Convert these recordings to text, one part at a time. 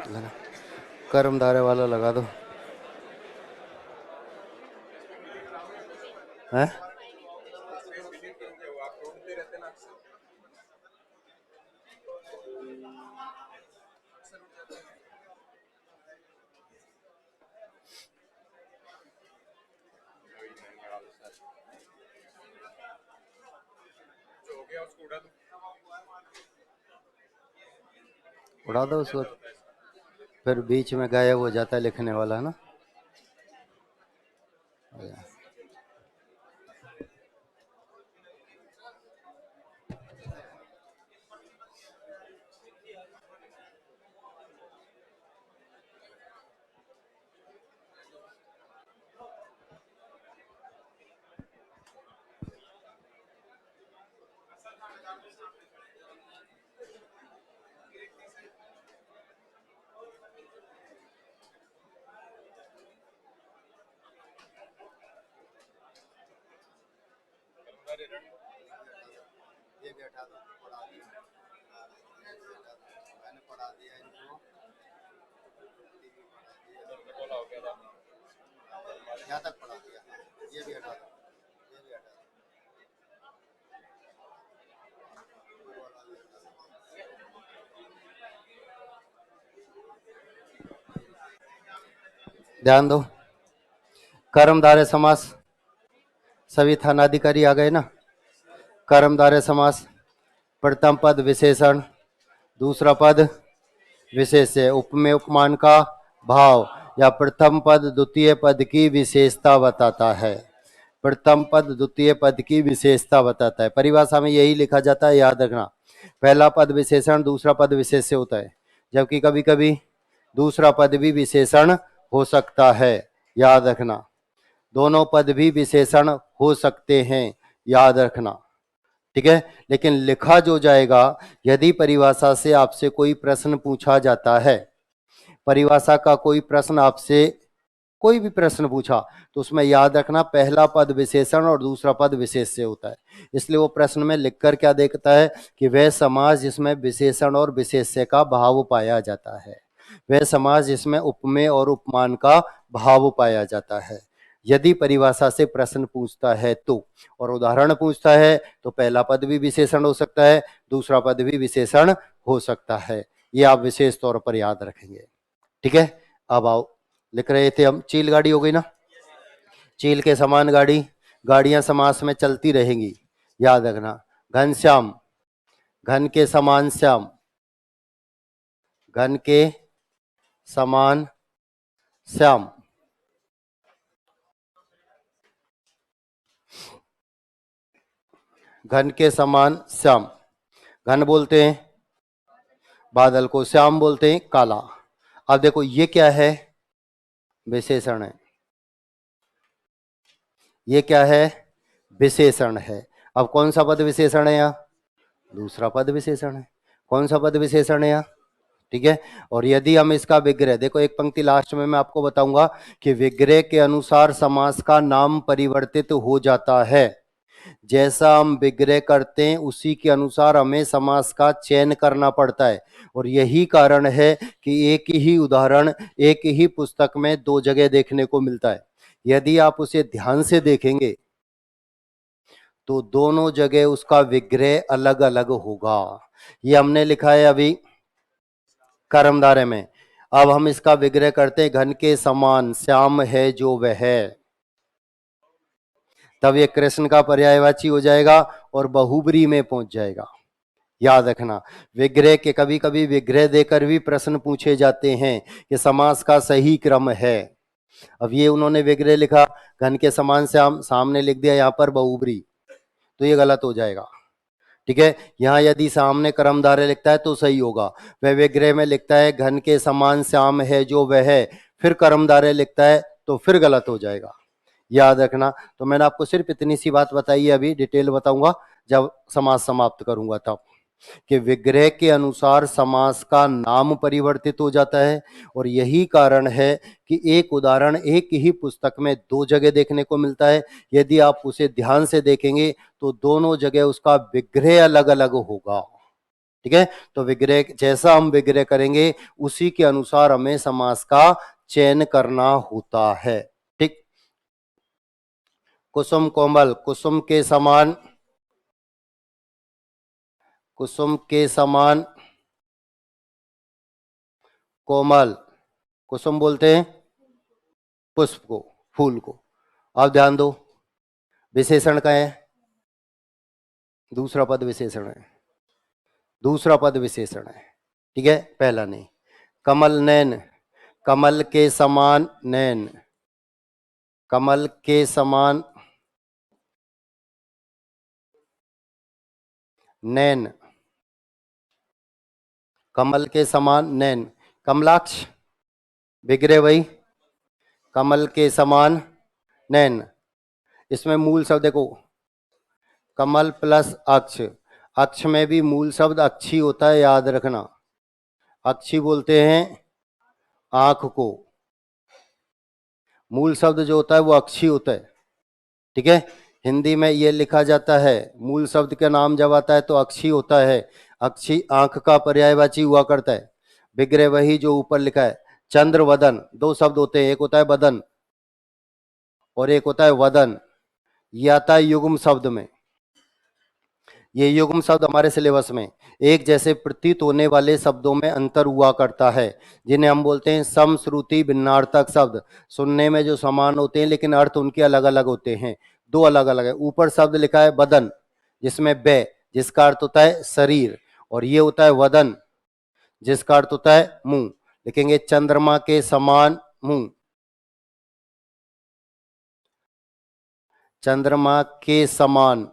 लगा, कर्मधारय वाला लगा दो। है उड़ा दो उसको, फिर बीच में गायब हो जाता है लिखने वाला ना। ये भी हटा दो, पढ़ा दिया, मैंने पढ़ा दिया इनको, यहाँ तक पढ़ा दिया, ये भी हटा दो, ये भी हटा दो। ध्यान दो, कर्मधारय समास, सभी थानाधिकारी आ गए ना। कर्मधारय समास, प्रथम पद विशेषण, दूसरा पद विशेष्य, उपमेय उपमान का भाव या प्रथम पद द्वितीय पद की विशेषता बताता है। प्रथम पद द्वितीय पद की विशेषता बताता है। परिभाषा में यही लिखा जाता है, याद रखना। पहला पद विशेषण, दूसरा पद विशेष्य होता है, जबकि कभी कभी दूसरा पद भी विशेषण हो सकता है, याद रखना। दोनों पद भी विशेषण हो सकते हैं, याद रखना, ठीक है। लेकिन लिखा जो जाएगा, यदि परिभाषा से आपसे कोई प्रश्न पूछा जाता है, परिभाषा का कोई प्रश्न आपसे कोई भी प्रश्न पूछा, तो उसमें याद रखना पहला पद विशेषण और दूसरा पद विशेष्य होता है। इसलिए वो प्रश्न में लिखकर क्या देखता है कि वह समास जिसमें विशेषण और विशेष्य का भाव पाया जाता है, वह समास जिसमें उपमेय और उपमान का भाव पाया जाता है। यदि परिभाषा से प्रश्न पूछता है तो, और उदाहरण पूछता है, तो पहला पद भी विशेषण हो सकता है, दूसरा पद भी विशेषण हो सकता है। ये आप विशेष तौर पर याद रखेंगे, ठीक है। अब आओ, लिख रहे थे हम, चील गाड़ी हो गई ना। चील के समान गाड़ी, गाड़ियां समास में चलती रहेंगी, याद रखना। घनश्याम, घन के समान श्याम, घन के समान श्याम। घन के समान श्याम, घन बोलते हैं बादल को, श्याम बोलते हैं काला। अब देखो ये क्या है, विशेषण है। ये क्या है, विशेषण है। अब कौन सा पद विशेषण है यहाँ, दूसरा पद विशेषण है। कौन सा पद विशेषण है यहाँ, ठीक है। और यदि हम इसका विग्रह, देखो एक पंक्ति लास्ट में मैं आपको बताऊंगा कि विग्रह के अनुसार समास का नाम परिवर्तित हो जाता है। जैसा हम विग्रह करते हैं उसी के अनुसार हमें समास का चयन करना पड़ता है। और यही कारण है कि एक ही उदाहरण एक ही पुस्तक में दो जगह देखने को मिलता है। यदि आप उसे ध्यान से देखेंगे तो दोनों जगह उसका विग्रह अलग अलग होगा। ये हमने लिखा है अभी कर्मधारय में। अब हम इसका विग्रह करते हैं, घन के समान श्याम है जो वह है, तब ये कृष्ण का पर्यायवाची हो जाएगा और बहुब्री में पहुंच जाएगा, याद रखना। विग्रह के कभी कभी विग्रह देकर भी प्रश्न पूछे जाते हैं कि समास का सही क्रम है। अब ये उन्होंने विग्रह लिखा घन के समान श्याम, सामने लिख दिया यहाँ पर बहुब्री, तो ये गलत हो जाएगा, ठीक है। यहाँ यदि सामने कर्मधारय लिखता है तो सही होगा। वह विग्रह में लिखता है घन के समान श्याम है जो वह है, फिर कर्मधारय लिखता है तो फिर गलत हो जाएगा, याद रखना। तो मैंने आपको सिर्फ इतनी सी बात बताई है, अभी डिटेल बताऊंगा जब समास समाप्त करूंगा तब, कि विग्रह के अनुसार समास का नाम परिवर्तित हो जाता है। और यही कारण है कि एक उदाहरण एक ही पुस्तक में दो जगह देखने को मिलता है। यदि आप उसे ध्यान से देखेंगे तो दोनों जगह उसका विग्रह अलग अलग होगा, ठीक है। तो विग्रह जैसा हम विग्रह करेंगे उसी के अनुसार हमें समास का चयन करना होता है। ठीक। कुसुम कोमल, कुसुम के समान, कुसुम के समान कोमल, कुसुम बोलते हैं पुष्प को, फूल को। आप ध्यान दो, विशेषण का है, दूसरा पद विशेषण है, दूसरा पद विशेषण है। ठीक है, पहला नहीं। कमल नैन, कमल के समान नैन, कमल के समान नैन, कमल के समान नैन। कमलाक्ष, विग्रह वही, कमल के समान नैन। इसमें मूल शब्द देखो, कमल प्लस अक्ष, अक्ष में भी मूल शब्द अक्षी होता है, याद रखना। अक्षी बोलते हैं आंख को, मूल शब्द जो होता है वो अक्षी होता है। ठीक है, हिंदी में ये लिखा जाता है, मूल शब्द का नाम जब आता है तो अक्षी होता है, अक्षी आंख का पर्यायवाची हुआ करता है। विग्रह वही जो ऊपर लिखा है। चंद्र वदन, दो शब्द होते हैं, एक होता है बदन और एक होता है वदन। ये आता है युग्म शब्द में, ये युग्म शब्द हमारे सिलेबस में एक जैसे प्रतीत होने वाले शब्दों में अंतर हुआ करता है, जिन्हें हम बोलते हैं समश्रुति भिन्नार्थक शब्द। सुनने में जो समान होते हैं लेकिन अर्थ उनके अलग अलग होते हैं, दो अलग अलग है। ऊपर शब्द लिखा है बदन, जिसमें बै, जिसका अर्थ होता है शरीर, और ये होता है वदन, जिसका अर्थ होता है मुंह। लिखेंगे चंद्रमा के समान मुंह, चंद्रमा के समान,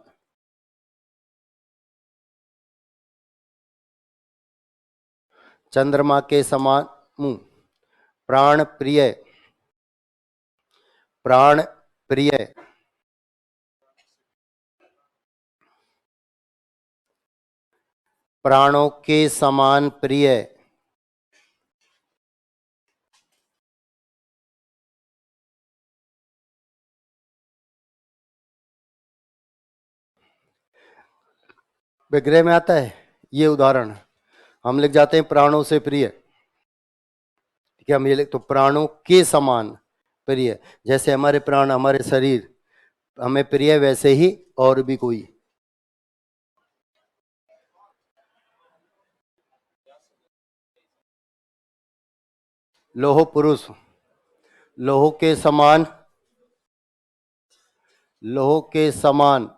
चंद्रमा के समान मुंह। प्राण प्रिय, प्राण प्रिय, प्राणों के समान प्रिय। विग्रह में आता है ये उदाहरण, हम लिख जाते हैं प्राणों से प्रिय। ठीक है, हम ये लिख तो प्राणों के समान प्रिय, जैसे हमारे प्राण हमारे शरीर हमें प्रिय, वैसे ही और भी कोई। लोह पुरुष, लोह के समान, लोह के समान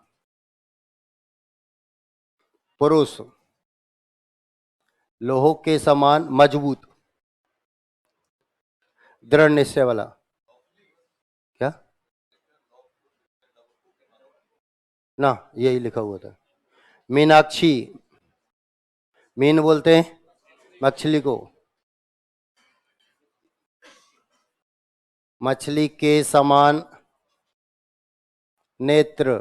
पुरुष, लोह के समान मजबूत, दृढ़ निश्चय वाला। क्या ना, यही लिखा हुआ था। मीनाक्षी, मीन बोलते हैं मछली को, मछली के समान नेत्र।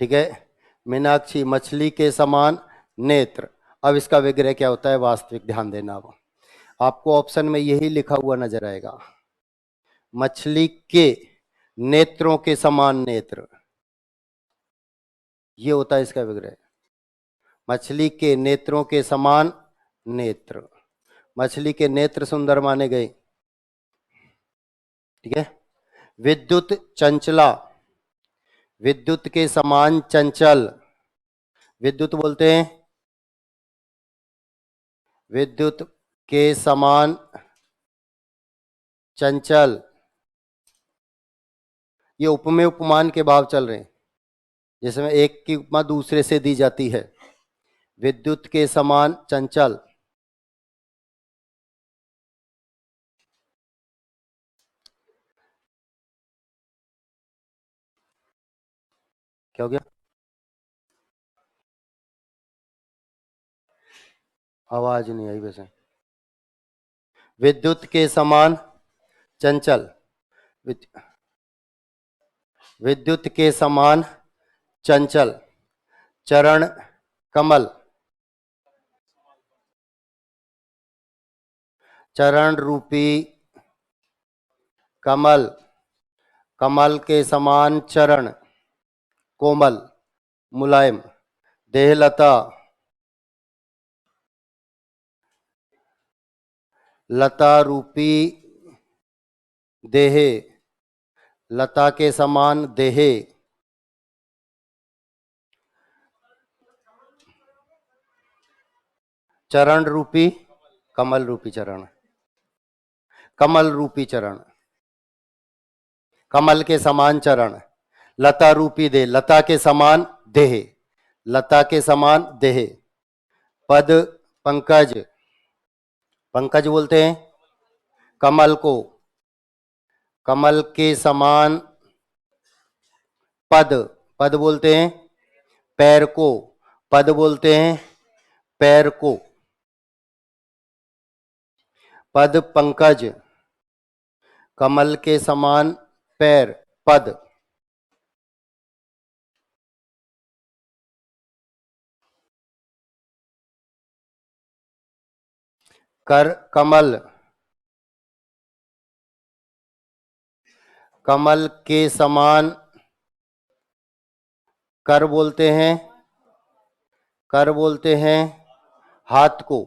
ठीक है, मीनाक्षी मछली के समान नेत्र। अब इसका विग्रह क्या होता है वास्तविक, ध्यान देना। अब आपको ऑप्शन में यही लिखा हुआ नजर आएगा, मछली के नेत्रों के समान नेत्र, ये होता है इसका विग्रह। मछली के नेत्रों के समान नेत्र, मछली के नेत्र सुंदर माने गए। ठीक है, विद्युत चंचला, विद्युत के समान चंचल, विद्युत बोलते हैं विद्युत के समान चंचल। ये उपमेय उपमान के भाव चल रहे हैं, जिसमें एक की उपमा दूसरे से दी जाती है। विद्युत के समान चंचल, क्या हो गया, आवाज नहीं आई वैसे। विद्युत के समान चंचल, विद्युत के समान चंचल, चरण कमल, चरण रूपी कमल, कमल के समान चरण, कोमल मुलायम, देहलता, लता रूपी देहे, लता के समान देहे, चरण रूपी, कमल रूपी चरण, कमल रूपी चरण, कमल के समान चरण, लता रूपी देह, लता के समान देह, लता के समान देह, पद पंकज, पंकज बोलते हैं कमल को, कमल के समान पद, पद बोलते हैं पैर को, पद बोलते हैं पैर को, पद पंकज, कमल के समान पैर, पद, कर कमल, कमल के समान कर बोलते हैं, कर बोलते हैं हाथ को,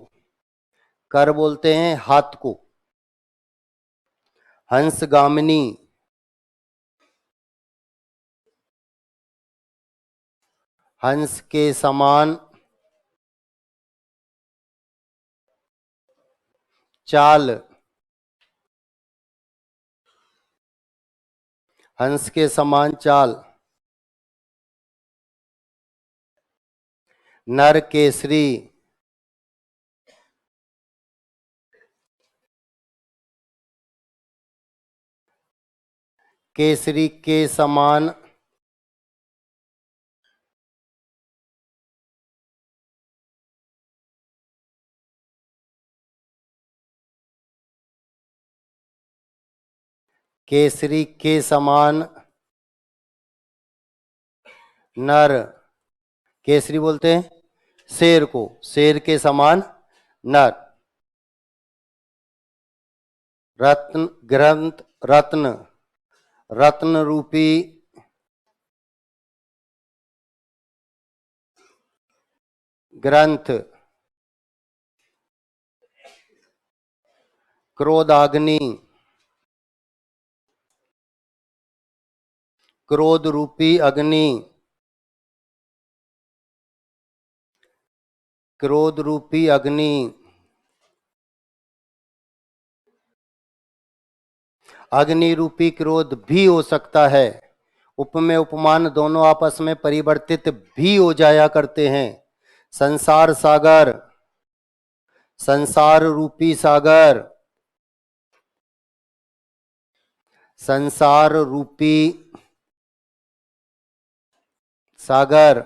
कर बोलते हैं हाथ को, हंसगामिनी, हंस के समान चाल, हंस के समान चाल, नर केसरी, केसरी के समान केसरी के समान नर, केसरी बोलते हैं शेर को, शेर के समान नर, रत्न ग्रंथ, रत्न, रत्न रूपी ग्रंथ, क्रोधाग्नि, क्रोध रूपी अग्नि, क्रोध रूपी अग्नि, अग्नि रूपी क्रोध भी हो सकता है, उपमेय उपमान दोनों आपस में परिवर्तित भी हो जाया करते हैं। संसार सागर, संसार रूपी सागर, संसार रूपी सागर,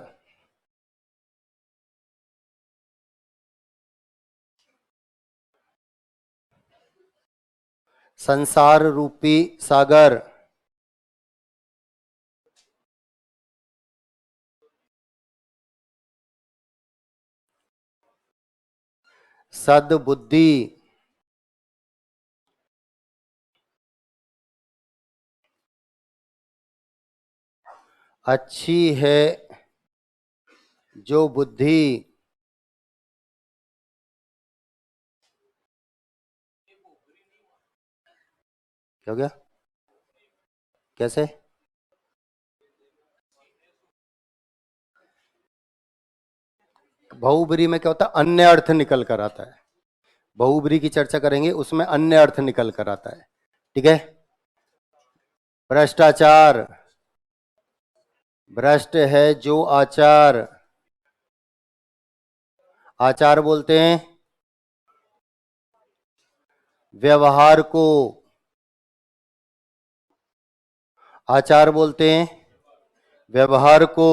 संसार रूपी सागर, सद्बुद्धि, अच्छी है जो बुद्धि, क्या हो गया, कैसे, बहुब्री में क्या होता है, अन्य अर्थ निकल कर आता है, बहुब्री की चर्चा करेंगे उसमें अन्य अर्थ निकल कर आता है, ठीक है। भ्रष्टाचार, भ्रष्ट है जो आचार, आचार बोलते हैं व्यवहार को, आचार बोलते हैं व्यवहार को,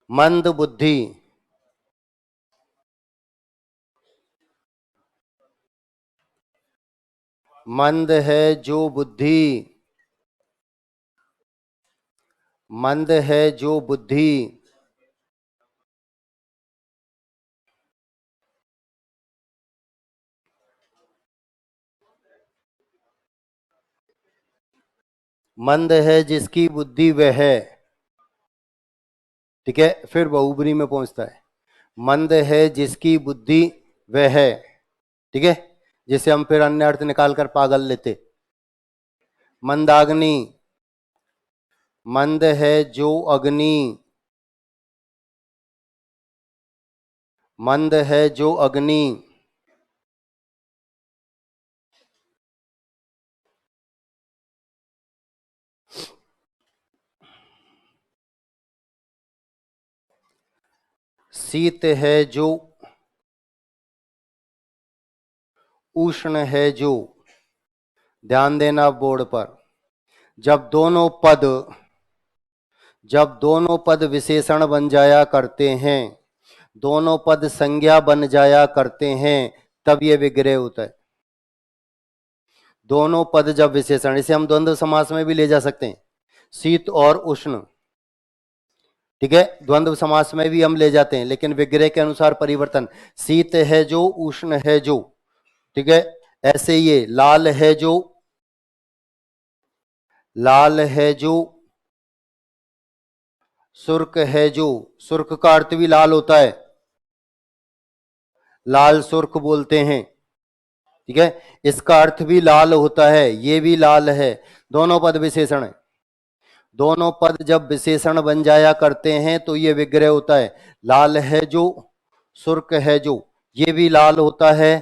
मंद बुद्धि, मंद है जो बुद्धि, मंद है जो बुद्धि, मंद है जिसकी बुद्धि वह है, ठीक है, फिर बहुब्री में पहुंचता है। मंद है जिसकी बुद्धि वह है, ठीक है, जिसे हम फिर अन्य अर्थ निकालकर पागल लेते। मंदाग्नि, मंद है जो अग्नि, मंद है जो अग्नि। शीत है जो, उष्ण है जो। ध्यान देना बोर्ड पर, जब दोनों पद विशेषण बन जाया करते हैं, दोनों पद संज्ञा बन जाया करते हैं, तब ये विग्रह होता है। दोनों पद जब विशेषण, इसे हम द्वंद्व समास में भी ले जा सकते हैं, शीत और उष्ण, ठीक है, द्वंद्व समास में भी हम ले जाते हैं, लेकिन विग्रह के अनुसार परिवर्तन। शीत है जो, उष्ण है जो, ठीक है। ऐसे ये लाल है जो, लाल है जो, सुर्ख है जो। सुर्ख का अर्थ भी लाल होता है, लाल सुर्ख बोलते हैं, ठीक है, इसका अर्थ भी लाल होता है, ये भी लाल है। दोनों पद विशेषण है, दोनों पद जब विशेषण बन जाया करते हैं तो ये विग्रह होता है। लाल है जो, सुर्ख है जो, ये भी लाल होता है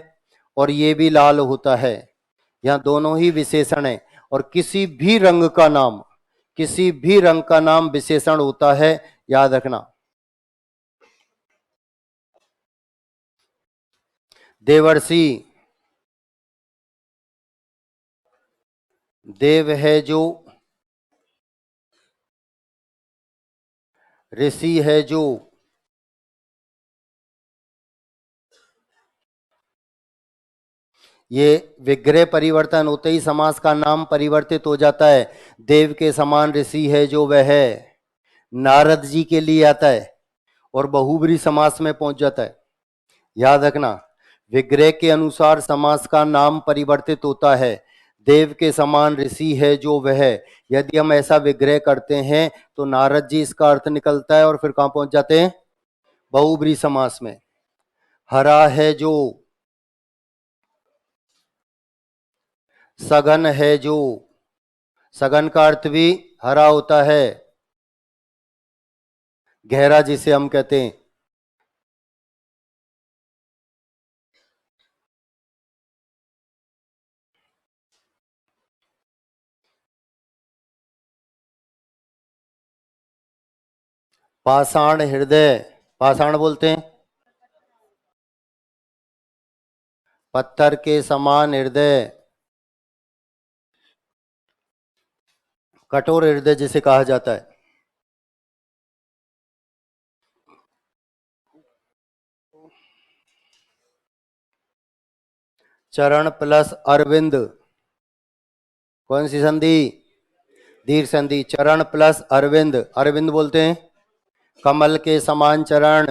और ये भी लाल होता है, यहां दोनों ही विशेषण है। और किसी भी रंग का नाम, किसी भी रंग का नाम विशेषण होता है, याद रखना। देवर्षि, देव है जो, ऋषि है जो। ये विग्रह परिवर्तन होते ही समास का नाम परिवर्तित हो जाता है। देव के समान ऋषि है जो वह है, नारद जी के लिए आता है और बहुब्री समास में पहुंच जाता है। याद रखना, विग्रह के अनुसार समास का नाम परिवर्तित होता है। देव के समान ऋषि है जो वह, यदि हम ऐसा विग्रह करते हैं तो नारद जी इसका अर्थ निकलता है और फिर कहां पहुंच जाते हैं, बहुब्री समास में। हरा है जो, सघन है जो। सघन का अर्थ भी हरा होता है, गहरा जिसे हम कहते हैं। पाषाण हृदय, पाषाण बोलते हैं पत्थर के समान हृदय, कठोर हृदय जिसे कहा जाता है। चरण प्लस अरविंद, कौन सी संधि, दीर्घ संधि। चरण प्लस अरविंद, अरविंद बोलते हैं कमल के समान चरण,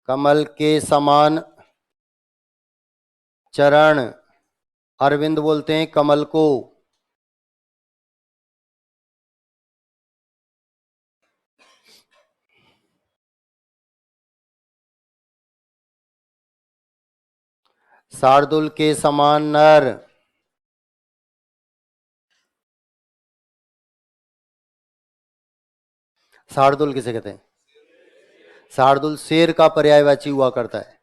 कमल के समान चरण, अरविंद बोलते हैं कमल को। शार्दुल के समान नर, शार्दुल किसे कहते हैं, शार्दुल शेर का पर्यायवाची हुआ करता है,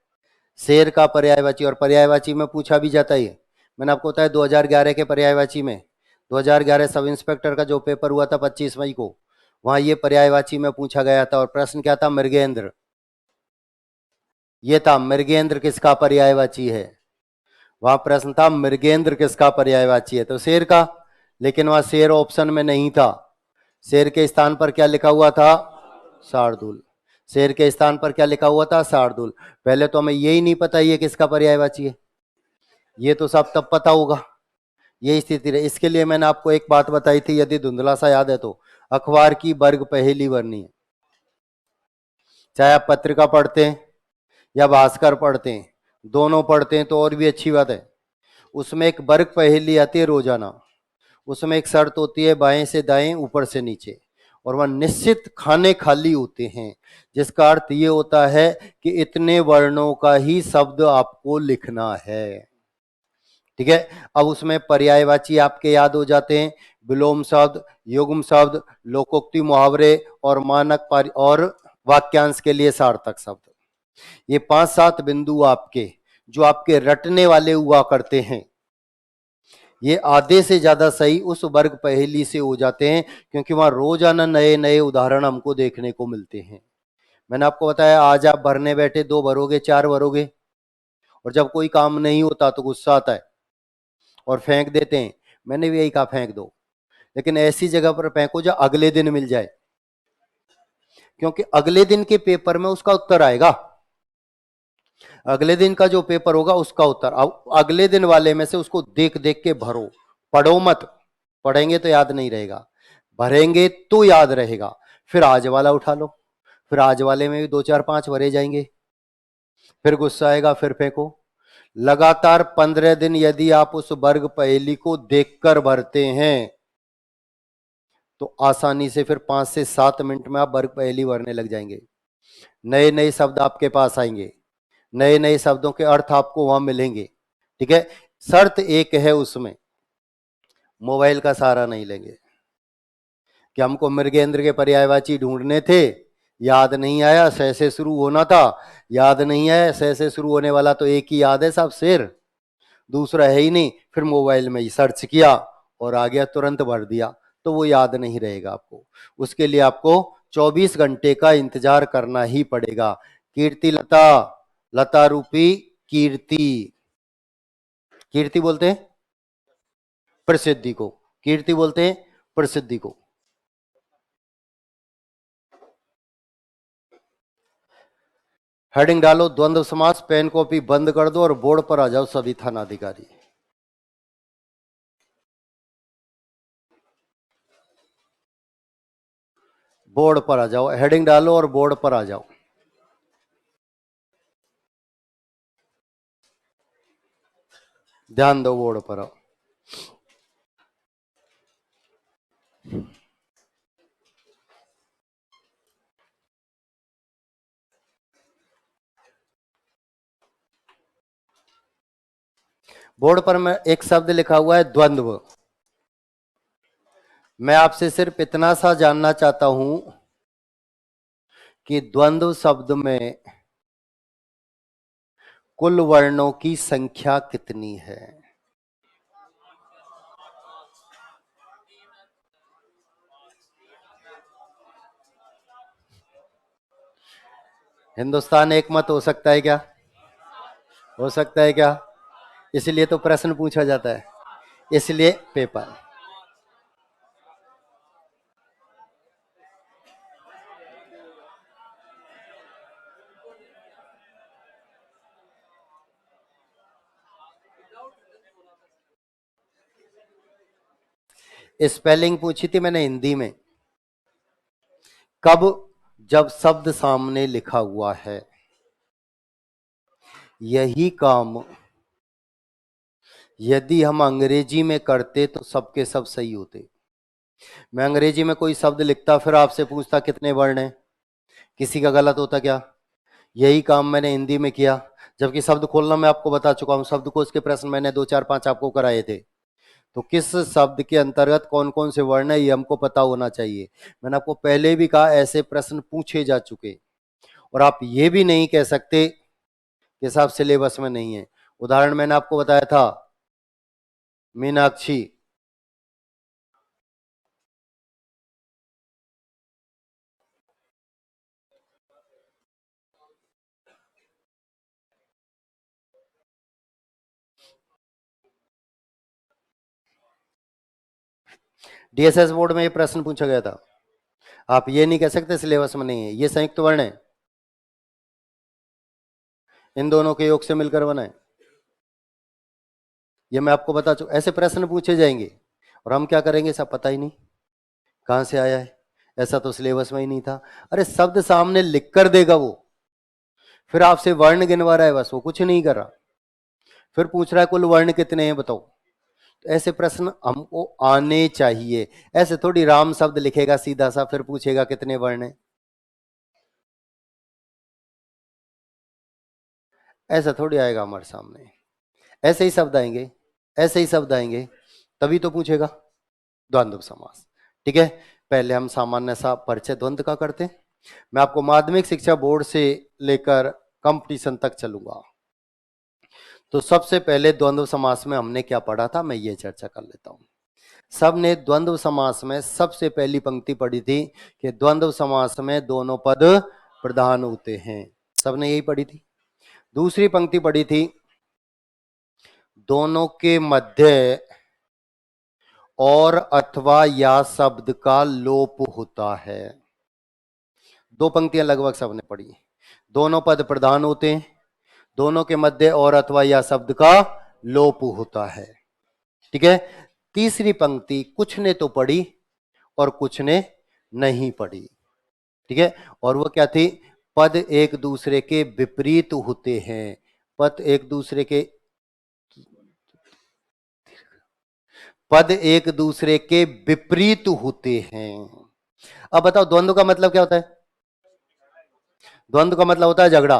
शेर का पर्यायवाची। और पर्यायवाची में पूछा भी जाता है, मैंने आपको बताया 2011 के पर्यायवाची में, 2011 सब इंस्पेक्टर का जो पेपर हुआ था 25 मई को, वहां ये पर्यायवाची में पूछा गया था। और प्रश्न क्या था, मृगेंद्र, ये था मृगेंद्र किसका पर्यायवाची है, वहां प्रश्न था मृगेंद्र किसका पर्यायवाची है, तो शेर का। लेकिन वहां शेर ऑप्शन में नहीं था, शेर के स्थान पर क्या लिखा हुआ था, शार्दुल। शेर के स्थान पर क्या लिखा हुआ था, शार्दुल। पहले तो हमें यही नहीं पता ये किसका पर्यायवाची है, ये तो सब तब पता होगा, ये स्थिति रहे। इसके लिए मैंने आपको एक बात बताई थी, यदि धुंधला सा याद है तो, अखबार की वर्ग पहेली भरनी है, चाहे आप पत्रिका पढ़ते हैं या भास्कर पढ़ते हैं, दोनों पढ़ते हैं तो और भी अच्छी बात है। उसमें एक वर्ग पहेली आती है रोजाना, उसमें एक शर्त होती है बाएं से दाएं ऊपर से नीचे, और वह निश्चित खाने खाली होते हैं, जिसका अर्थ ये होता है कि इतने वर्णों का ही शब्द आपको लिखना है। ठीक है, अब उसमें पर्यायवाची आपके याद हो जाते हैं, विलोम शब्द, युग्म शब्द, लोकोक्ति मुहावरे और मानक और वाक्यांश के लिए सार्थक शब्द। ये 5-7 बिंदु आपके जो आपके रटने वाले हुआ करते हैं, ये आधे से ज्यादा सही उस वर्ग पहेली से हो जाते हैं, क्योंकि वहां रोजाना नए नए उदाहरण हमको देखने को मिलते हैं। मैंने आपको बताया आज आप भरने बैठे 2 भरोगे, 4 भरोगे, और जब कोई काम नहीं होता तो गुस्सा आता है और फेंक देते हैं। मैंने भी यही कहा फेंक दो, लेकिन ऐसी जगह पर फेंको जो अगले दिन मिल जाए, क्योंकि अगले दिन के पेपर में उसका उत्तर आएगा। अगले दिन का जो पेपर होगा उसका उत्तर, अब अगले दिन वाले में से उसको देख देख के भरो, पढ़ो मत। पढ़ेंगे तो याद नहीं रहेगा, भरेंगे तो याद रहेगा। फिर आज वाला उठा लो, फिर आज वाले में भी 2, 4, 5 भरे जाएंगे, फिर गुस्सा आएगा, फिर फेंको। लगातार 15 दिन यदि आप उस वर्ग पहेली को देखकर भरते हैं तो आसानी से फिर 5 से 7 मिनट में आप वर्ग पहेली भरने लग जाएंगे। नए नए शब्द आपके पास आएंगे, नए नए शब्दों के अर्थ आपको वहां मिलेंगे। ठीक है, शर्त एक है उसमें, मोबाइल का सहारा नहीं लेंगे कि हमको मृगेंद्र के पर्यायवाची ढूंढने थे, याद नहीं आया, स से शुरू होना था, याद नहीं आया, स से शुरू होने वाला तो एक ही याद है साहब, शेर, दूसरा है ही नहीं। फिर मोबाइल में ही सर्च किया और आ गया, तुरंत भर दिया, तो वो याद नहीं रहेगा आपको। उसके लिए आपको 24 घंटे का इंतजार करना ही पड़ेगा। कीर्ति लता, लता रूपी कीर्ति, कीर्ति बोलते हैं प्रसिद्धि को, कीर्ति बोलते हैं प्रसिद्धि को। हेडिंग डालो द्वंद्व समास, पेन कॉपी बंद कर दो और बोर्ड पर आ जाओ सभी थानाधिकारी। बोर्ड पर आ जाओ, हेडिंग डालो और बोर्ड पर आ जाओ। ध्यान दो, बोर्ड पर आओ। बोर्ड पर मैं एक शब्द लिखा हुआ है द्वंद्व। मैं आपसे सिर्फ इतना सा जानना चाहता हूं कि द्वंद्व शब्द में कुल वर्णों की संख्या कितनी है। हिंदुस्तान एक मत हो सकता है क्या? हो सकता है क्या? इसलिए तो प्रश्न पूछा जाता है, इसलिए पेपर। स्पेलिंग पूछी थी मैंने हिंदी में, कब? जब शब्द सामने लिखा हुआ है। यही काम यदि हम अंग्रेजी में करते तो सबके सब सही होते। मैं अंग्रेजी में कोई शब्द लिखता, फिर आपसे पूछता कितने वर्ण हैं, किसी का गलत होता क्या? यही काम मैंने हिंदी में किया, जबकि शब्द खोलना मैं आपको बता चुका हूं, शब्द कोश के प्रश्न मैंने 2, 4, 5 आपको कराए थे। तो किस शब्द के अंतर्गत कौन कौन से वर्ण है ये हमको पता होना चाहिए। मैंने आपको पहले भी कहा ऐसे प्रश्न पूछे जा चुके, और आप ये भी नहीं कह सकते कि साहब सिलेबस में नहीं है। उदाहरण मैंने आपको बताया था, मीनाक्षी, डीएसएस बोर्ड में ये प्रश्न पूछा गया था। आप ये नहीं कह सकते सिलेबस में नहीं है। ये संयुक्त वर्ण है, इन दोनों के योग से मिलकर बना है, ये मैं आपको बता चुका। ऐसे प्रश्न पूछे जाएंगे और हम क्या करेंगे, सब पता ही नहीं कहां से आया है, ऐसा तो सिलेबस में ही नहीं था। अरे शब्द सामने लिख कर देगा वो, फिर आपसे वर्ण गिनवा रहा है, बस वो कुछ नहीं कर रहा, फिर पूछ रहा है कुल वर्ण कितने हैं बताओ। ऐसे प्रश्न हमको आने चाहिए। ऐसे थोड़ी राम शब्द लिखेगा सीधा सा फिर पूछेगा कितने वर्ण हैं, ऐसा थोड़ी आएगा हमारे सामने। ऐसे ही शब्द आएंगे, ऐसे ही शब्द आएंगे, तभी तो पूछेगा। द्वंद्व समास, ठीक है। पहले हम सामान्य सा परिचय द्वंद्व का करते हैं। मैं आपको माध्यमिक शिक्षा बोर्ड से लेकर कंपटीशन तक चलूंगा। तो सबसे पहले द्वंद्व समास में हमने क्या पढ़ा था, मैं ये चर्चा कर लेता हूं। सबने द्वंद्व समास में सबसे पहली पंक्ति पढ़ी थी कि द्वंद्व समास में दोनों पद प्रधान होते हैं, सबने यही पढ़ी थी। दूसरी पंक्ति पढ़ी थी दोनों के मध्य और अथवा या शब्द का लोप होता है। दो पंक्तियां लगभग सबने पढ़ी। दोनों पद प्रधान होते हैं, दोनों के मध्य और अथवा या शब्द का लोप होता है, ठीक है। तीसरी पंक्ति कुछ ने तो पढ़ी और कुछ ने नहीं पढ़ी, ठीक है। और वो क्या थी, पद एक दूसरे के विपरीत होते हैं, पद एक दूसरे के पद एक दूसरे के विपरीत होते हैं। अब बताओ द्वंद्व का मतलब क्या होता है? द्वंद्व का मतलब होता है झगड़ा,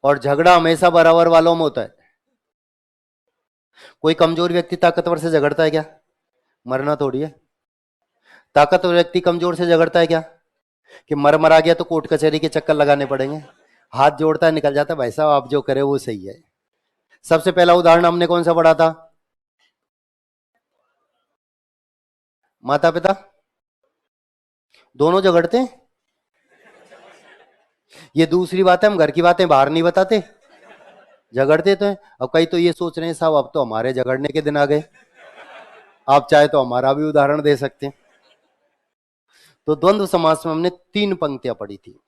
और झगड़ा हमेशा बराबर वालों में होता है। कोई कमजोर व्यक्ति ताकतवर से झगड़ता है क्या? मरना थोड़ी है। ताकतवर व्यक्ति कमजोर से झगड़ता है क्या कि मर मरा गया तो कोर्ट कचहरी के चक्कर लगाने पड़ेंगे? हाथ जोड़ता है, निकल जाता है, भाई साहब आप जो करे वो सही है। सबसे पहला उदाहरण हमने कौन सा पढ़ा था? माता पिता दोनों झगड़ते हैं। ये दूसरी बात है, हम घर की बातें बाहर नहीं बताते, झगड़ते तो हैं। अब कई तो ये सोच रहे हैं साहब अब तो हमारे झगड़ने के दिन आ गए, आप चाहे तो हमारा भी उदाहरण दे सकते हैं। तो द्वंद्व समास में हमने तीन पंक्तियां पढ़ी थी।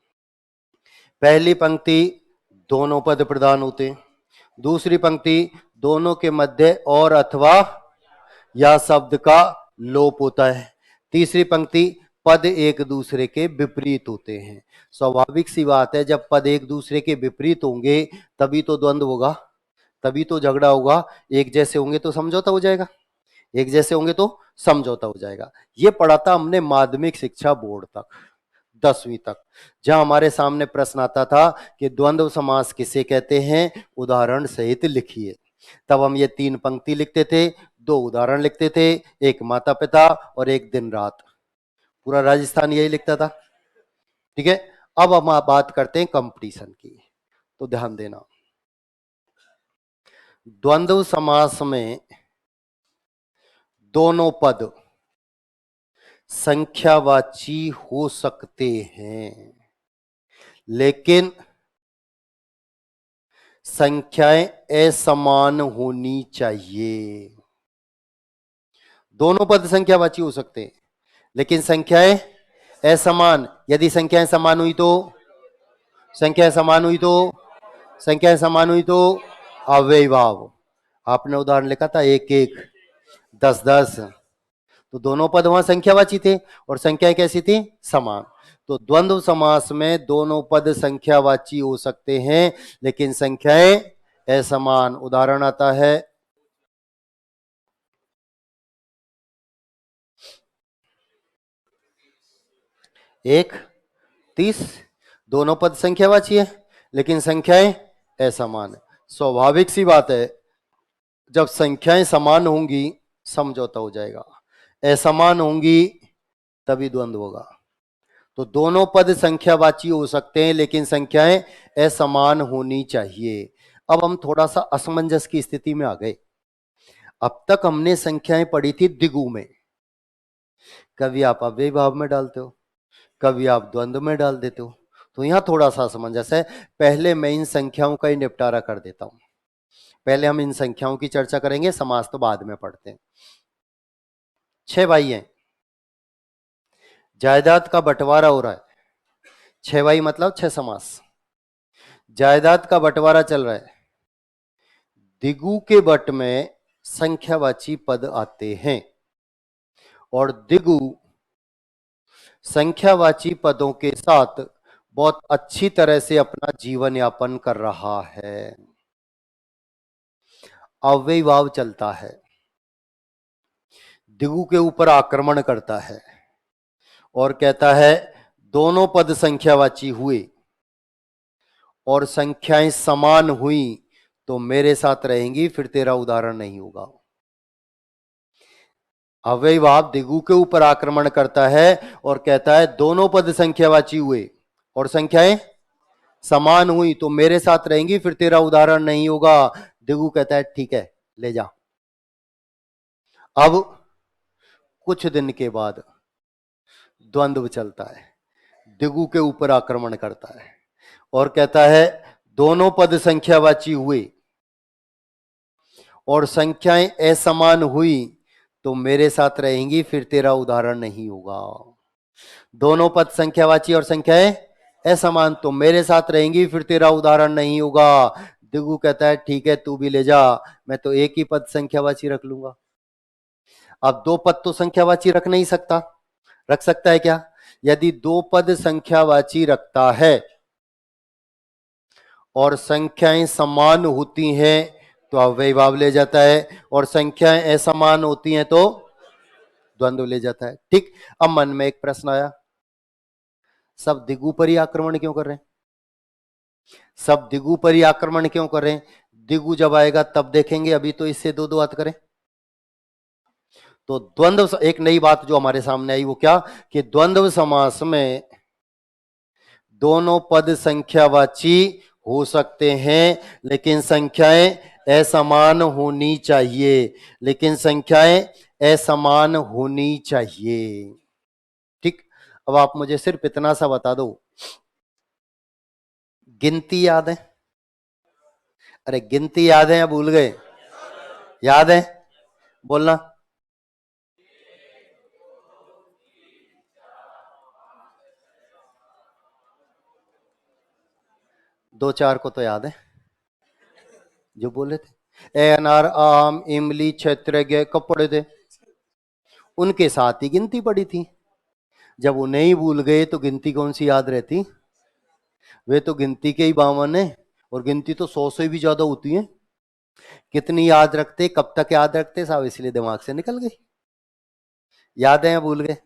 पहली पंक्ति दोनों पद प्रधान होते हैं, दूसरी पंक्ति दोनों के मध्य और अथवा या शब्द का लोप होता है, तीसरी पंक्ति पद एक दूसरे के विपरीत होते हैं। स्वाभाविक सी बात है, जब पद एक दूसरे के विपरीत होंगे तभी तो द्वंद्व होगा, तभी तो झगड़ा होगा। एक जैसे होंगे तो समझौता हो जाएगा, एक जैसे होंगे तो समझौता हो जाएगा। ये पढ़ा था हमने माध्यमिक शिक्षा बोर्ड तक, 10वीं तक, जहां हमारे सामने प्रश्न आता था कि द्वंद्व समास किसे कहते हैं, उदाहरण सहित लिखिए। तब हम ये तीन पंक्ति लिखते थे, दो उदाहरण लिखते थे, एक माता पिता और एक दिन रात। पूरा राजस्थान यही लिखता था, ठीक है। अब हम बात करते हैं कंपटीशन की, तो ध्यान देना। द्वंद्व समास में दोनों पद संख्यावाची हो सकते हैं, लेकिन संख्याएं असमान होनी चाहिए। दोनों पद संख्यावाची हो सकते हैं लेकिन संख्याएं असमान। यदि संख्याएं समान हुई तो, संख्याएं समान हुई तो, संख्याएं समान हुई तो अव्ययी भाव। आपने उदाहरण लिखा था 1-1, 10-10, तो दोनों पद वहां संख्यावाची थे और संख्याएं कैसी थी, समान। तो द्वंद्व समास में दोनों पद संख्यावाची हो सकते हैं लेकिन संख्याएं असमान। उदाहरण आता है 1-30, दोनों पद संख्यावाची है लेकिन संख्याएं असमान है। स्वाभाविक सी बात है, जब संख्याएं समान होंगी समझौता हो जाएगा, असमान होंगी तभी द्वंद्व होगा। तो दोनों पद संख्यावाची हो सकते हैं लेकिन संख्याएं असमान होनी चाहिए। अब हम थोड़ा सा असमंजस की स्थिति में आ गए। अब तक हमने संख्याएं पढ़ी थी द्विगु में, कभी आप अव्ययी भाव में डालते हो, कभी आप द्वंद्व में डाल देते हो, तो यहां थोड़ा सा असमंजस है। पहले मैं इन संख्याओं का ही निपटारा कर देता हूं, पहले हम इन संख्याओं की चर्चा करेंगे, समास तो बाद में पढ़ते हैं। 6 भाई हैं, जायदाद का बंटवारा हो रहा है, 6 भाई मतलब 6 समास, जायदाद का बंटवारा चल रहा है। द्विगु के बट में संख्यावाची पद आते हैं और द्विगु संख्यावाची पदों के साथ बहुत अच्छी तरह से अपना जीवन यापन कर रहा है। अव्ययीभाव चलता है, दिगु के ऊपर आक्रमण करता है और कहता है दोनों पद संख्यावाची हुए और संख्याएं समान हुई तो मेरे साथ रहेंगी, फिर तेरा उदाहरण नहीं होगा। अव्ययीभाव दिगु के ऊपर आक्रमण करता है और कहता है दोनों पद संख्यावाची हुए और संख्याएं समान हुई तो मेरे साथ रहेंगी, फिर तेरा उदाहरण नहीं होगा। दिगु कहता है ठीक है ले जा। अब कुछ दिन के बाद द्वंद्व चलता है, दिगु के ऊपर आक्रमण करता है और कहता है दोनों पद संख्यावाची हुए और संख्याएं असमान हुई तो मेरे साथ रहेंगी, फिर तेरा उदाहरण नहीं होगा। दोनों पद संख्यावाची और संख्याएं असमान तो मेरे साथ रहेंगी, फिर तेरा उदाहरण नहीं होगा। दिगु कहता है ठीक है तू भी ले जा, मैं तो एक ही पद संख्यावाची रख लूंगा। अब दो पद तो संख्यावाची रख नहीं सकता, रख सकता है क्या? यदि दो पद संख्यावाची रखता है और संख्याएं समान होती हैं तो अव्ययीभाव ले जाता है और संख्याएं असमान होती हैं तो द्वंद्व ले जाता है। ठीक। अब मन में एक प्रश्न आया, सब दिगु पर ही आक्रमण क्यों कर रहे हैं? सब दिगु पर ही आक्रमण क्यों कर रहे हैं? दिगु जब आएगा तब देखेंगे, अभी तो इससे दो दो हाथ करें। तो द्वंद्व, एक नई बात जो हमारे सामने आई वो क्या कि द्वंद्व समास में दोनों पद संख्यावाची हो सकते हैं लेकिन संख्याएं असमान होनी चाहिए, लेकिन संख्याएं असमान होनी चाहिए। ठीक। अब आप मुझे सिर्फ इतना सा बता दो, गिनती याद है? अरे गिनती याद है या भूल गए? याद है? बोलना। दो चार को तो याद है जो बोले थे, ए अनार आम इमली क्षेत्र कब पढ़े थे? उनके साथ ही गिनती पड़ी थी। जब उन्हें ही भूल गए तो गिनती कौन सी याद रहती? वे तो गिनती के ही 52 है और गिनती तो 100 से भी ज्यादा होती है। कितनी याद रखते, कब तक याद रखते साहब, इसलिए दिमाग से निकल गई। याद है या भूल गए?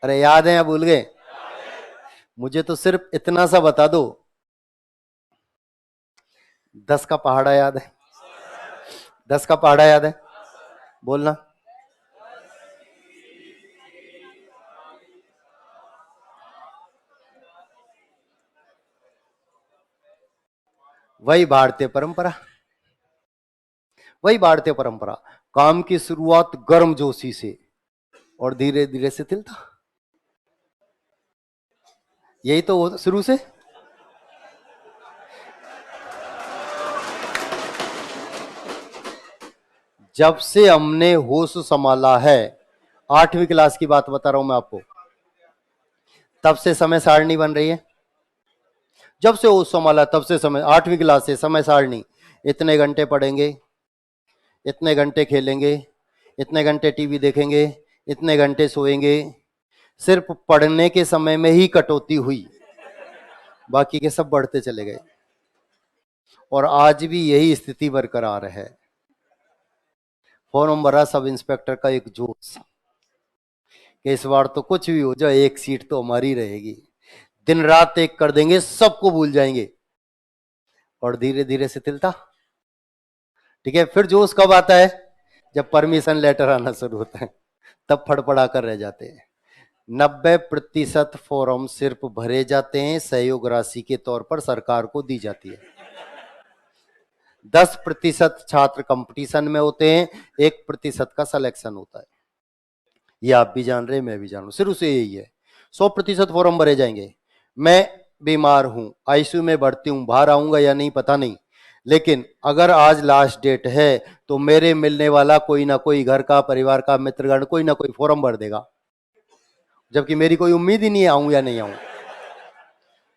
अरे याद है या भूल गए? मुझे तो सिर्फ इतना सा बता दो, 10 का पहाड़ा याद है? 10 का पहाड़ा याद है? बोलना। वही भारतीय परंपरा, वही भारतीय परंपरा। काम की शुरुआत गर्म जोशी से और धीरे धीरे शिथिलता, यही तो शुरू से। जब से हमने होश संभाला है, 8वीं क्लास की बात बता रहा हूं मैं आपको, तब से समय सारणी बन रही है। जब से होश संभाला तब से समय, 8वीं क्लास से समय सारणी, इतने घंटे पढ़ेंगे, इतने घंटे खेलेंगे, इतने घंटे टीवी देखेंगे, इतने घंटे सोएंगे। सिर्फ पढ़ने के समय में ही कटौती हुई, बाकी के सब बढ़ते चले गए और आज भी यही स्थिति बरकरार है। फॉर्म भरा सब इंस्पेक्टर का एक जोश कि इस बार तो कुछ भी हो जाए एक सीट तो हमारी रहेगी। दिन रात एक कर देंगे, सबको भूल जाएंगे और धीरे धीरे शिथिलता। ठीक है। फिर जोश कब आता है? जब परमिशन लेटर आना शुरू होता है, तब फड़फड़ा कर रह जाते हैं। 90% फॉर्म सिर्फ भरे जाते हैं, सहयोग राशि के तौर पर सरकार को दी जाती है। 10% छात्र कंपटीशन में होते हैं, 1% का सिलेक्शन होता है। ये आप भी जान रहे हैं, मैं भी जान रहा हूं, शुरू से यही है। 100% फॉर्म भरे जाएंगे। मैं बीमार हूं, आईसीयू में भर्ती हूं, बाहर आऊंगा या नहीं पता नहीं, लेकिन अगर आज लास्ट डेट है तो मेरे मिलने वाला कोई ना कोई, घर का, परिवार का, मित्रगण, कोई ना कोई फॉर्म भर देगा, जबकि मेरी कोई उम्मीद ही नहीं है आऊं या नहीं आऊं।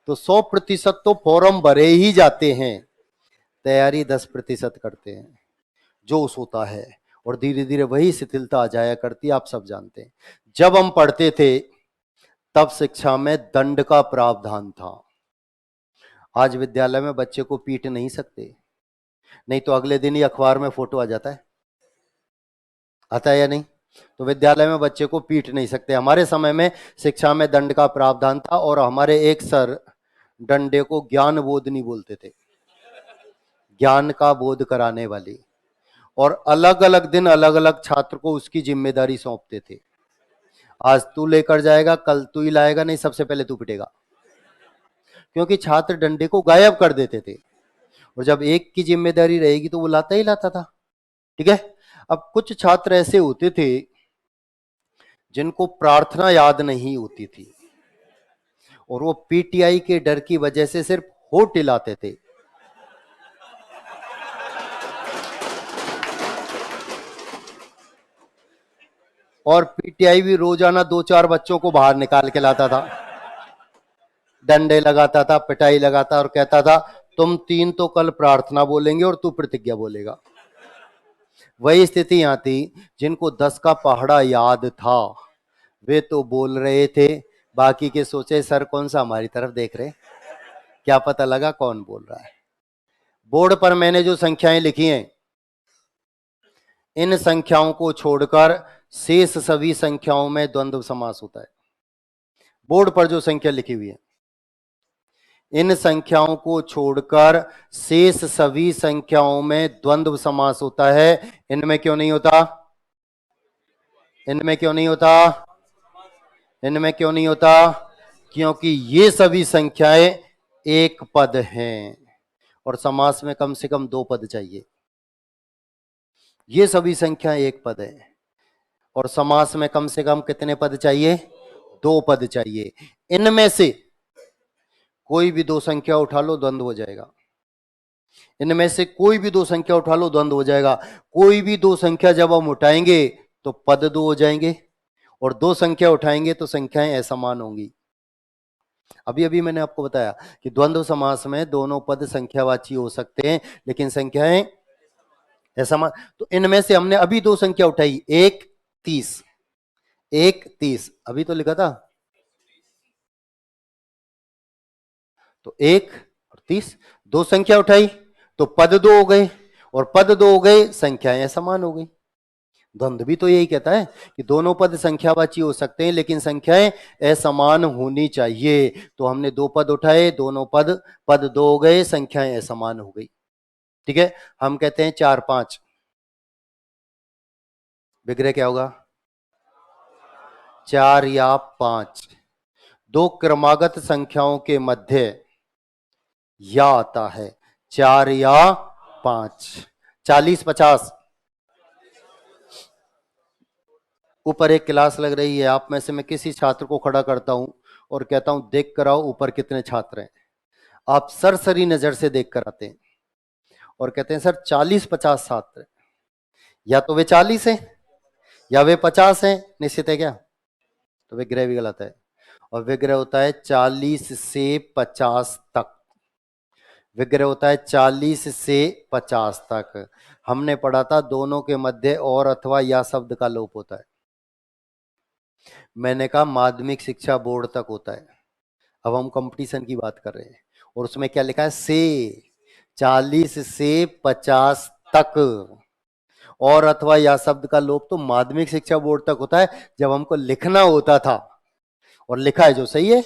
तो 100% तो फॉर्म भरे ही जाते हैं, तैयारी 10% करते हैं, जोश होता है और धीरे धीरे वही शिथिलता आ जाया करती है। आप सब जानते हैं, जब हम पढ़ते थे तब शिक्षा में दंड का प्रावधान था। आज विद्यालय में बच्चे को पीट नहीं सकते, नहीं तो अगले दिन ही अखबार में फोटो आ जाता है, आता है या नहीं? तो विद्यालय में बच्चे को पीट नहीं सकते। हमारे समय में शिक्षा में दंड का प्रावधान था और हमारे एक सर डंडे को ज्ञान बोधनी बोलते थे, ज्ञान का बोध कराने वाली, और अलग अलग दिन अलग अलग छात्र को उसकी जिम्मेदारी सौंपते थे। आज तू लेकर जाएगा, कल तू ही लाएगा, नहीं सबसे पहले तू पिटेगा, क्योंकि छात्र डंडे को गायब कर देते थे। और जब एक की जिम्मेदारी रहेगी तो वो लाता ही लाता था। ठीक है। अब कुछ छात्र ऐसे होते थे जिनको प्रार्थना याद नहीं होती थी और वो पीटीआई के डर की वजह से सिर्फ होठ हिलाते थे। और पीटीआई भी रोजाना 2-4 बच्चों को बाहर निकाल के लाता था, डंडे लगाता था, पिटाई लगाता और कहता था तुम 3 तो कल प्रार्थना बोलेंगे और तू प्रतिज्ञा बोलेगा। वही स्थिति यहां थी, जिनको 10 का पहाड़ा याद था वे तो बोल रहे थे, बाकी के सोचे सर कौन सा हमारी तरफ देख रहे, क्या पता लगा कौन बोल रहा है। बोर्ड पर मैंने जो संख्याएं लिखी हैं, इन संख्याओं को छोड़कर शेष सभी संख्याओं में द्वंद्व समास होता है। बोर्ड पर जो संख्या लिखी हुई है, इन संख्याओं को छोड़कर शेष सभी संख्याओं में द्वंद्व समास होता है। इनमें क्यों नहीं होता? इनमें क्यों नहीं होता? इनमें क्यों नहीं होता? क्योंकि ये सभी संख्याएं एक पद हैं और समास में कम से कम 2 पद चाहिए। ये सभी संख्याएं एक पद है और समास में कम से कम कितने पद चाहिए? 2 पद चाहिए। इनमें से कोई भी 2 संख्या उठा लो, द्वंद्व हो जाएगा। इनमें से कोई भी 2 संख्या उठा लो, द्वंद्व हो जाएगा। कोई भी 2 संख्या जब हम उठाएंगे तो पद 2 हो जाएंगे और 2 संख्या उठाएंगे तो संख्याएं असमान होंगी। अभी अभी मैंने आपको बताया कि द्वंद्व समास में दोनों पद संख्यावाची हो सकते हैं लेकिन संख्याएं असमान। तो इनमें से हमने अभी 2 संख्या उठाई, 1 30, 1 30 अभी तो लिखा था, तो 1 और 30 2 संख्या उठाई तो पद 2 हो गए और पद 2 हो गए, संख्याएं समान हो गई। द्वंद्व भी तो यही कहता है कि दोनों पद संख्यावाची हो सकते हैं लेकिन संख्याएं असमान होनी चाहिए। तो हमने 2 पद उठाए, दोनों पद पद 2 हो गए, संख्याएं असमान हो गई। ठीक है। हम कहते हैं 4 5, विग्रह क्या होगा? 4 या 5। 2 क्रमागत संख्याओं के मध्य या आता है, 4 या 5। 40 50। ऊपर एक क्लास लग रही है, आप में से मैं किसी छात्र को खड़ा करता हूं और कहता हूं देख कर आओ ऊपर कितने छात्र हैं। आप सरसरी नजर से देख कर आते हैं और कहते हैं सर 40-50 छात्र हैं। या तो वे 40 हैं या वे 50 हैं, निश्चित है क्या? तो विग्रह भी गलत है और विग्रह होता है 40 से 50 तक। विग्रह होता है 40 से 50 तक। हमने पढ़ा था दोनों के मध्य और अथवा या शब्द का लोप होता है। मैंने कहा माध्यमिक शिक्षा बोर्ड तक होता है, अब हम कंपटीशन की बात कर रहे हैं और उसमें क्या लिखा है? से 40 से 50 तक। और अथवा या शब्द का लोप तो माध्यमिक शिक्षा बोर्ड तक होता है जब हमको लिखना होता था, और लिखा है जो सही है।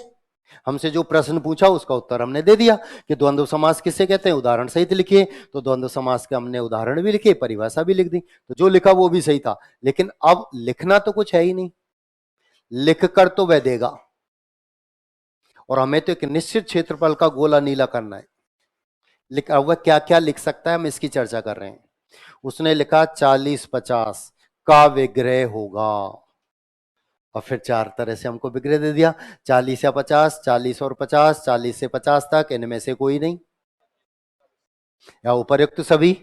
हमसे जो प्रश्न पूछा उसका उत्तर हमने दे दिया कि द्वंद्व समास किसे कहते हैं, उदाहरण सहित लिखिए। तो द्वंद्व समास के हमने उदाहरण भी लिखे, परिभाषा भी लिख दी, तो जो लिखा वो भी सही था। लेकिन अब लिखना तो कुछ है ही नहीं, लिख कर तो वह देगा और हमें तो एक निश्चित क्षेत्रफल का गोला नीला करना है। लिखा वह क्या क्या लिख सकता है, हम इसकी चर्चा कर रहे हैं। उसने लिखा 40-50 का विग्रह होगा और फिर 4 तरह से हमको विग्रह दे दिया, 40 या 50, 40 और 50, 40 से 50 तक, इनमें से कोई नहीं या उपर्युक्त सभी,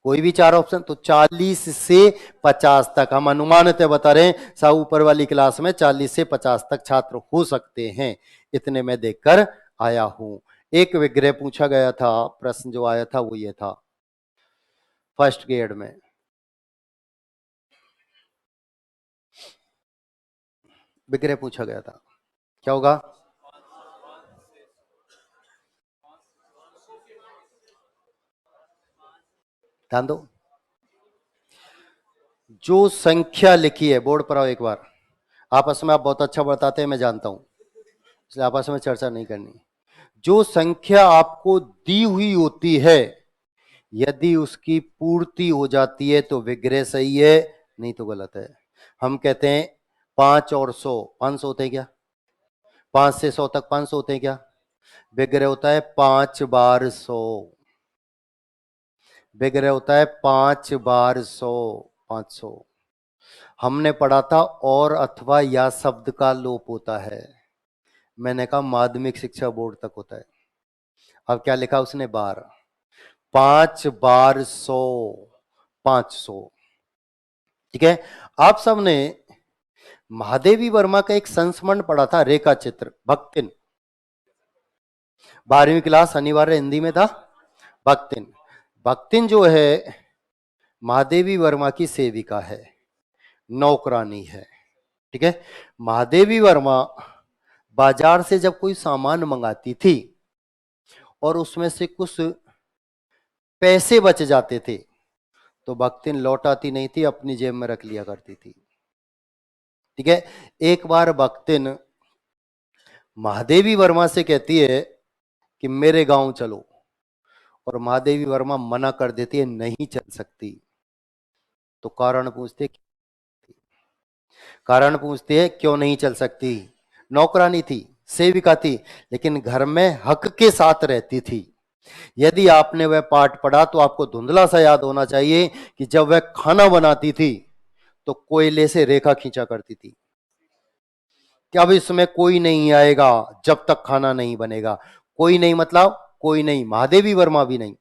कोई भी 4 ऑप्शन। तो 40 से 50 तक हम अनुमानतः बता रहे हैं, सा ऊपर वाली क्लास में 40 से 50 तक छात्र हो सकते हैं, इतने में देखकर आया हूं। एक विग्रह पूछा गया था, प्रश्न जो आया था वो ये था फर्स्ट ग्रेड में, विग्रह पूछा गया था, क्या होगा? ध्यान दो, जो संख्या लिखी है, बोर्ड पर आओ एक बार, आपस में आप बहुत अच्छा बताते हैं मैं जानता हूं, इसलिए आपस में चर्चा नहीं करनी। जो संख्या आपको दी हुई होती है, यदि उसकी पूर्ति हो जाती है तो विग्रह सही है, नहीं तो गलत है। हम कहते हैं 5 और 100, 500 होते हैं क्या? 5 से 100 तक 500 होते हैं क्या? विग्रह होता है 5 बार 100, विग्रह होता है 5 बार 100, 500। हमने पढ़ा था और अथवा या शब्द का लोप होता है, मैंने कहा माध्यमिक शिक्षा बोर्ड तक होता है। अब क्या लिखा उसने? बार, 5 बार 100, 500। ठीक है, आप सबने महादेवी वर्मा का एक संस्मरण पढ़ा था, रेखा चित्र, भक्तिन, 12वीं क्लास अनिवार्य हिंदी में था। भक्तिन, भक्तिन जो है महादेवी वर्मा की सेविका है, नौकरानी है। ठीक है, महादेवी वर्मा बाजार से जब कोई सामान मंगाती थी और उसमें से कुछ पैसे बच जाते थे तो भक्तिन लौटाती नहीं थी, अपनी जेब में रख लिया करती थी। ठीक है, एक बार भक्तिन महादेवी वर्मा से कहती है कि मेरे गांव चलो, और महादेवी वर्मा मना कर देती है, नहीं चल सकती। तो कारण पूछते, कारण पूछते हैं क्यों नहीं चल सकती? नौकरानी थी, सेविका थी, लेकिन घर में हक के साथ रहती थी। यदि आपने वह पाठ पढ़ा तो आपको धुंधला सा याद होना चाहिए कि जब वह खाना बनाती थी तो कोयले से रेखा खींचा करती थी कि अब इसमें कोई नहीं आएगा जब तक खाना नहीं बनेगा। कोई नहीं मतलब कोई नहीं, महादेवी वर्मा भी नहीं,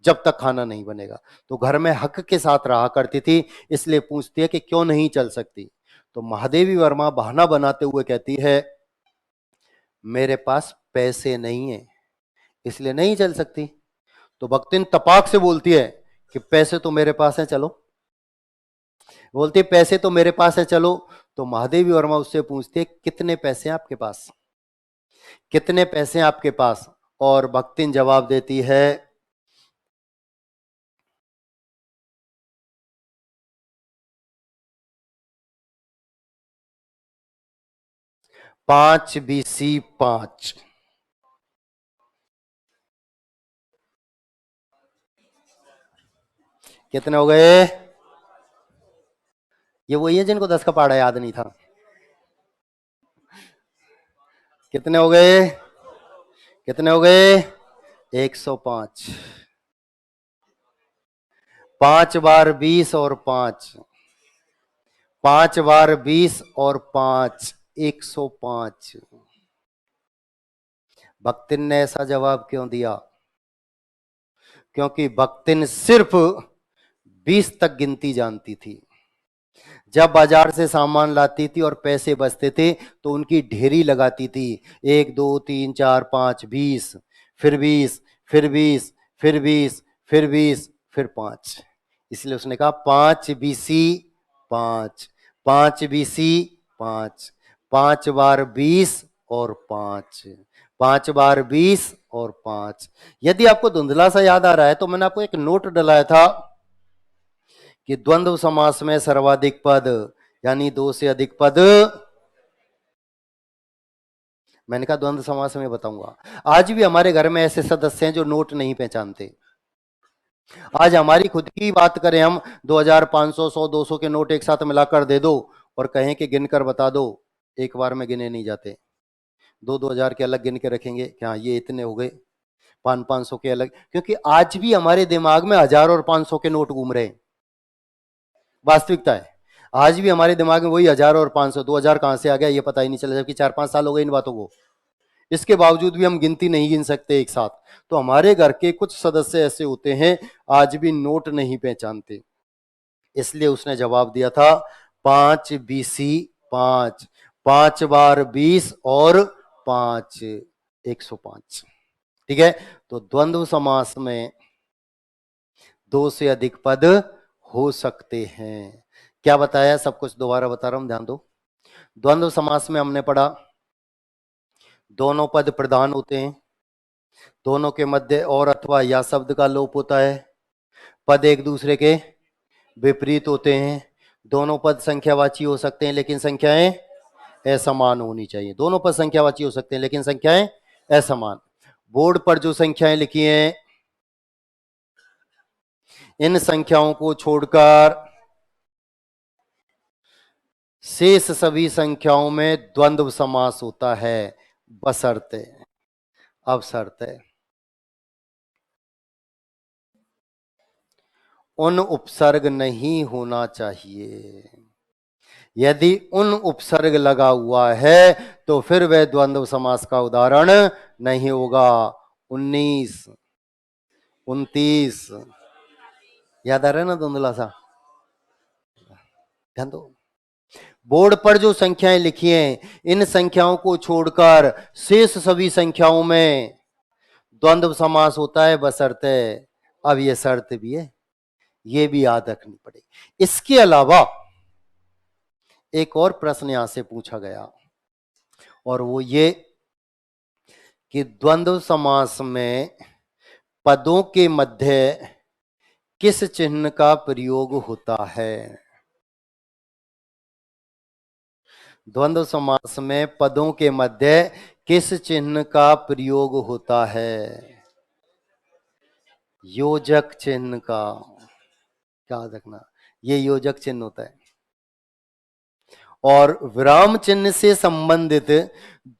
जब तक खाना नहीं बनेगा। तो घर में हक के साथ रहा करती थी, इसलिए पूछती है कि क्यों नहीं चल सकती। तो महादेवी वर्मा बहाना बनाते हुए कहती है मेरे पास पैसे नहीं है, इसलिए नहीं चल सकती। तो भक्तिन तपाक से बोलती है कि पैसे तो मेरे पास है, चलो। बोलती है पैसे तो मेरे पास है, चलो। तो महादेवी वर्मा उससे पूछती है कितने पैसे हैं आपके पास, कितने पैसे हैं आपके पास? और भक्तिन जवाब देती है 5 BC 5। कितने हो गए? ये वही है जिनको 10 का पहाड़ा याद नहीं था। कितने हो गए? कितने हो गए? 105। 5 बार 20 और 5, 5 बार 20 और 5, 105। भक्तिन ने ऐसा जवाब क्यों दिया? क्योंकि भक्तिन सिर्फ 20 तक गिनती जानती थी। जब बाजार से सामान लाती थी और पैसे बचते थे तो उनकी ढेरी लगाती थी, 1 2 3 4 5, 20, फिर 20, फिर 20, फिर 20, फिर 20, फिर 5। इसलिए उसने कहा 5 BC 5, 5 BC 5, 5 बार 20 और 5, 5 बार 20 और 5। यदि आपको धुंधला सा याद आ रहा है तो मैंने आपको एक नोट डलाया था कि द्वंद्व समास में सर्वाधिक पद यानी 2 से अधिक पद, मैंने कहा द्वंद्व समास में बताऊंगा। आज भी हमारे घर में ऐसे सदस्य हैं जो नोट नहीं पहचानते। आज हमारी खुद की बात करें हम, 2000, 500, 100, 200 के नोट एक साथ मिलाकर दे दो और कहें कि गिनकर बता दो, एक बार में गिने नहीं जाते। 2-2 हजार के अलग गिन के रखेंगे कि हाँ ये इतने हो गए, 500-500 के अलग, क्योंकि आज भी हमारे दिमाग में 1000 और 500 के नोट घूम रहे हैं। वास्तविकता है, आज भी हमारे दिमाग में वही 1000 और 500, 2000 कहां से आ गया ये पता ही नहीं चला, जबकि 4-5 साल हो गए इन बातों को। इसके बावजूद भी हम गिनती नहीं गिन सकते एक साथ। तो हमारे घर के कुछ सदस्य ऐसे होते हैं आज भी नोट नहीं पहचानते। इसलिए उसने जवाब दिया था 5 BC 5, 5 बार 20 और 5, 105। ठीक है, तो द्वंद्व समास में 2 से अधिक पद हो सकते हैं। क्या बताया? सब कुछ दोबारा बता रहा हूं, ध्यान दो। द्वंद्व समास में हमने पढ़ा दोनों पद प्रधान होते हैं, दोनों के मध्य और अथवा या शब्द का लोप होता है, पद एक दूसरे के विपरीत होते हैं। दोनों पद संख्यावाची हो सकते हैं लेकिन संख्याएं असमान होनी चाहिए। दोनों पद संख्यावाची हो सकते हैं लेकिन संख्याएं असमान। बोर्ड पर जो संख्याएं लिखी हैं इन संख्याओं को छोड़कर शेष सभी संख्याओं में द्वंद्व समास होता है बशर्ते। अब शर्त है उन उपसर्ग नहीं होना चाहिए। यदि उन उपसर्ग लगा हुआ है तो फिर वह द्वंद्व समास का उदाहरण नहीं होगा। 19, 29 याद आ रहा है ना धुंधला सा? ध्यान दो। बोर्ड पर जो संख्याएं लिखी हैं इन संख्याओं को छोड़कर शेष सभी संख्याओं में द्वंद्व समास होता है बशर्ते। अब यह शर्त भी है, यह भी याद रखनी पड़ेगी। इसके अलावा एक और प्रश्न यहां से पूछा गया और वो ये कि द्वंद्व समास में पदों के मध्य किस चिन्ह का प्रयोग होता है? द्वंद्व समास में पदों के मध्य किस चिन्ह का प्रयोग होता है? योजक चिन्ह का। क्या रखना, ये योजक चिन्ह होता है। और विराम चिन्ह से संबंधित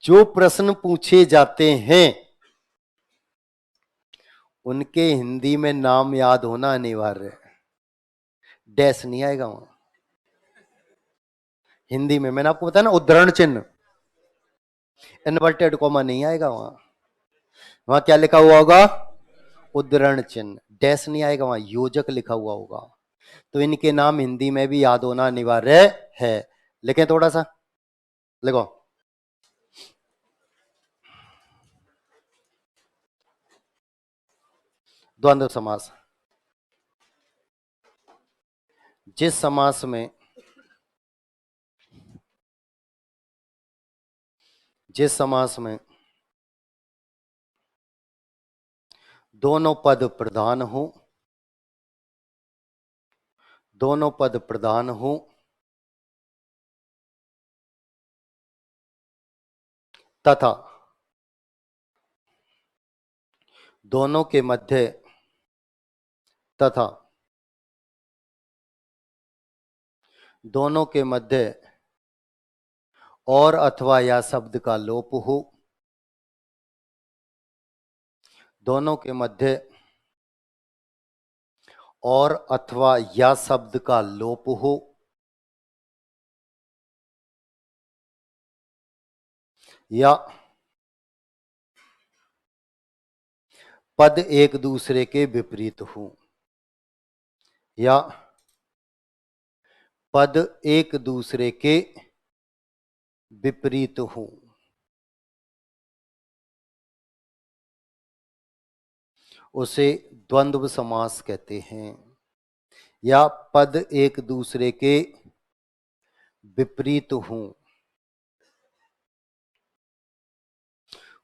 जो प्रश्न पूछे जाते हैं उनके हिंदी में नाम याद होना अनिवार्य है। डैश नहीं आएगा वहां हिंदी में। मैंने आपको बताया ना उद्धरण चिन्ह, इन्वर्टेड कॉमा नहीं आएगा वहां। वहां क्या लिखा हुआ होगा? उद्धरण चिन्ह। डैश नहीं आएगा वहां, योजक लिखा हुआ होगा। तो इनके नाम हिंदी में भी याद होना अनिवार्य है। लेकिन थोड़ा सा लिखो। द्वंद्व समास जिस समास में दोनों पद प्रधान हो, दोनों पद प्रधान हो तथा दोनों के मध्य दोनों के मध्य और अथवा या शब्द का लोप हो, दोनों के मध्य और अथवा या शब्द का लोप हो या पद एक दूसरे के विपरीत हो, या पद एक दूसरे के विपरीत हो, उसे द्वंद्व समास कहते हैं। या पद एक दूसरे के विपरीत हो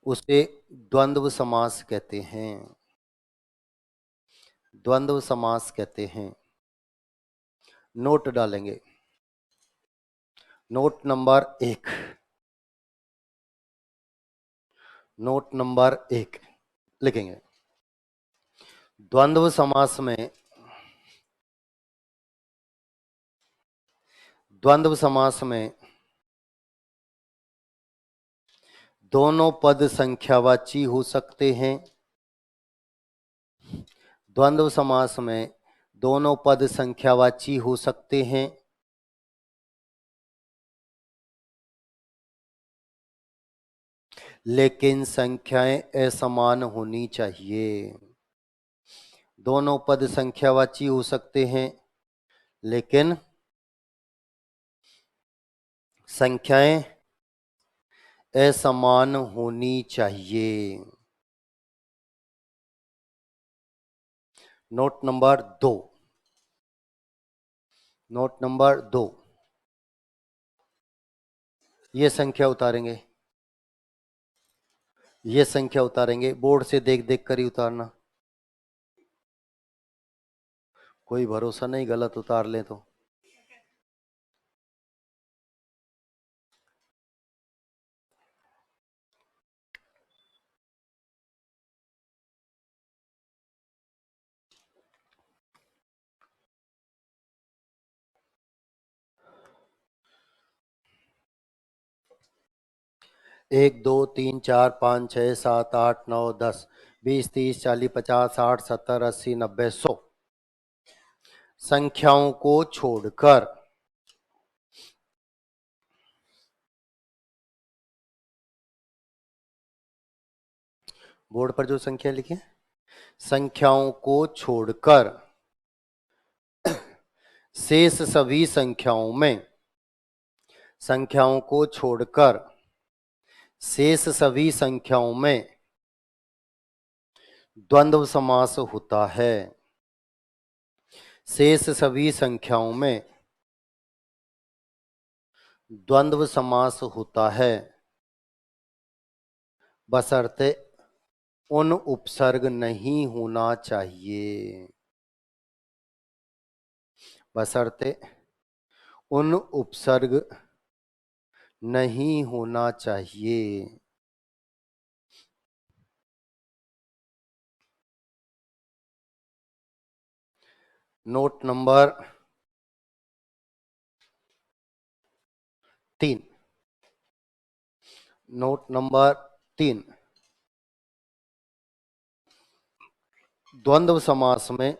उसे द्वंद्व समास कहते हैं। द्वंद्व समास कहते हैं। नोट डालेंगे। नोट नंबर 1, नोट नंबर 1 लिखेंगे। द्वंद्व समास में दोनों पद संख्यावाची हो सकते हैं। द्वंद्व समास में दोनों पद संख्यावाची हो सकते हैं लेकिन संख्याएं असमान होनी चाहिए। दोनों पद संख्यावाची हो सकते हैं लेकिन संख्याएं असमान होनी चाहिए। नोट नंबर 2, नोट नंबर 2, ये संख्या उतारेंगे, ये संख्या उतारेंगे। बोर्ड से देख देख कर ही उतारना। कोई भरोसा नहीं, गलत उतार ले तो। एक, दो, तीन, चार, पाँच, छः, सात, आठ, नौ, 10, 20, 30, 40, 50, 60, 70, 80, 90, 100 संख्याओं को छोड़कर बोर्ड पर जो संख्या लिखी है, संख्याओं को छोड़कर शेष सभी संख्याओं में, संख्याओं को छोड़कर शेष सभी संख्याओं में द्वंद्व समास होता है। शेष सभी संख्याओं में द्वंद्व समास होता है, बशर्ते उन उपसर्ग नहीं होना चाहिए, बशर्ते उन उपसर्ग नहीं होना चाहिए। नोट नंबर 3, नोट नंबर 3, द्वंद्व समास में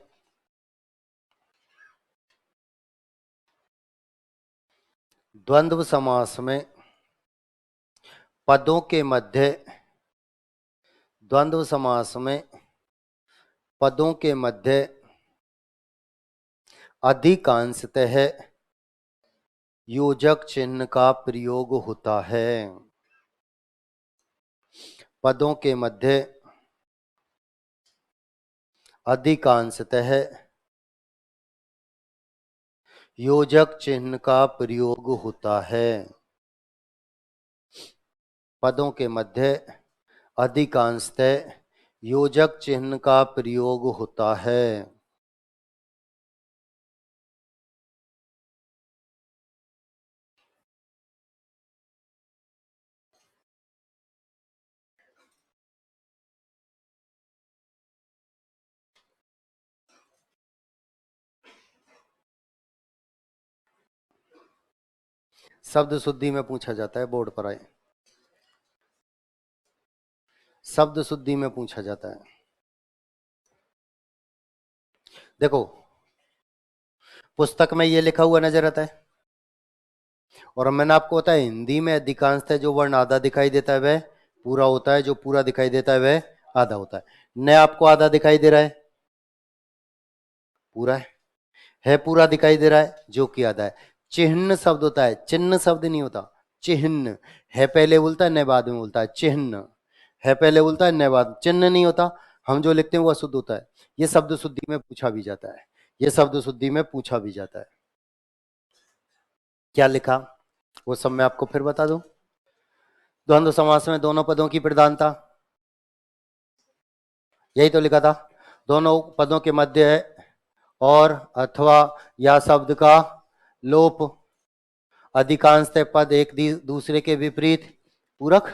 द्वंद्व समास में पदों के मध्य, द्वंद्व समास में पदों के मध्य अधिकांशतः योजक चिन्ह का प्रयोग होता है। पदों के मध्य अधिकांशतः योजक चिन्ह का प्रयोग होता है। पदों के मध्य अधिकांशतः योजक चिन्ह का प्रयोग होता है। शब्द शुद्धि में पूछा जाता है, बोर्ड पर आए, शब्द शुद्धि में पूछा जाता है। देखो पुस्तक में ये लिखा हुआ नजर आता है, और मैंने आपको बताया हिंदी में अधिकांशतः जो वर्ण आधा दिखाई देता है वह पूरा होता है, जो पूरा दिखाई देता है वह आधा होता है। न आपको आधा दिखाई दे रहा है, पूरा है पूरा दिखाई दे रहा है, जो कि आधा है। चिन्ह शब्द होता है, चिन्ह शब्द नहीं होता, चिन्ह है पहले बोलता है न बाद में बोलता है, चिन्ह है पहले बोलता है न बाद, चिन्ह नहीं होता, हम जो लिखते हैं वो अशुद्ध होता है। ये शब्द शुद्धि में पूछा भी जाता है, ये शब्द शुद्धि में पूछा भी जाता है। क्या लिखा वो सब मैं आपको फिर बता दूं। द्वंद्व समास में दोनों पदों की प्रधानता, यही तो लिखा था, दोनों पदों के मध्य है और अथवा या शब्द का लोप, अधिकांशतः पद एक दूसरे के विपरीत पूरक,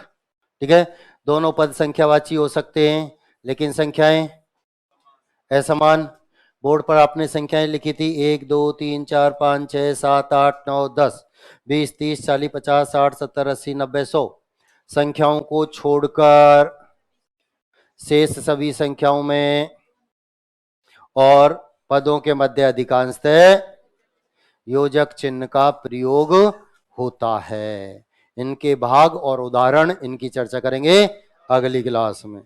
ठीक है। दोनों पद संख्यावाची हो सकते हैं लेकिन संख्याएं असमान। बोर्ड पर आपने संख्याएं लिखी थी 1, 2, 3, 4, 5, 6, 7, 8, 9, 10, 20, 30, 40, 50, 60, 70, 80, 90, 100 संख्याओं को छोड़कर शेष सभी संख्याओं में और पदों के मध्य अधिकांशतः योजक चिन्ह का प्रयोग होता है। इनके भाग और उदाहरण इनकी चर्चा करेंगे अगली क्लास में।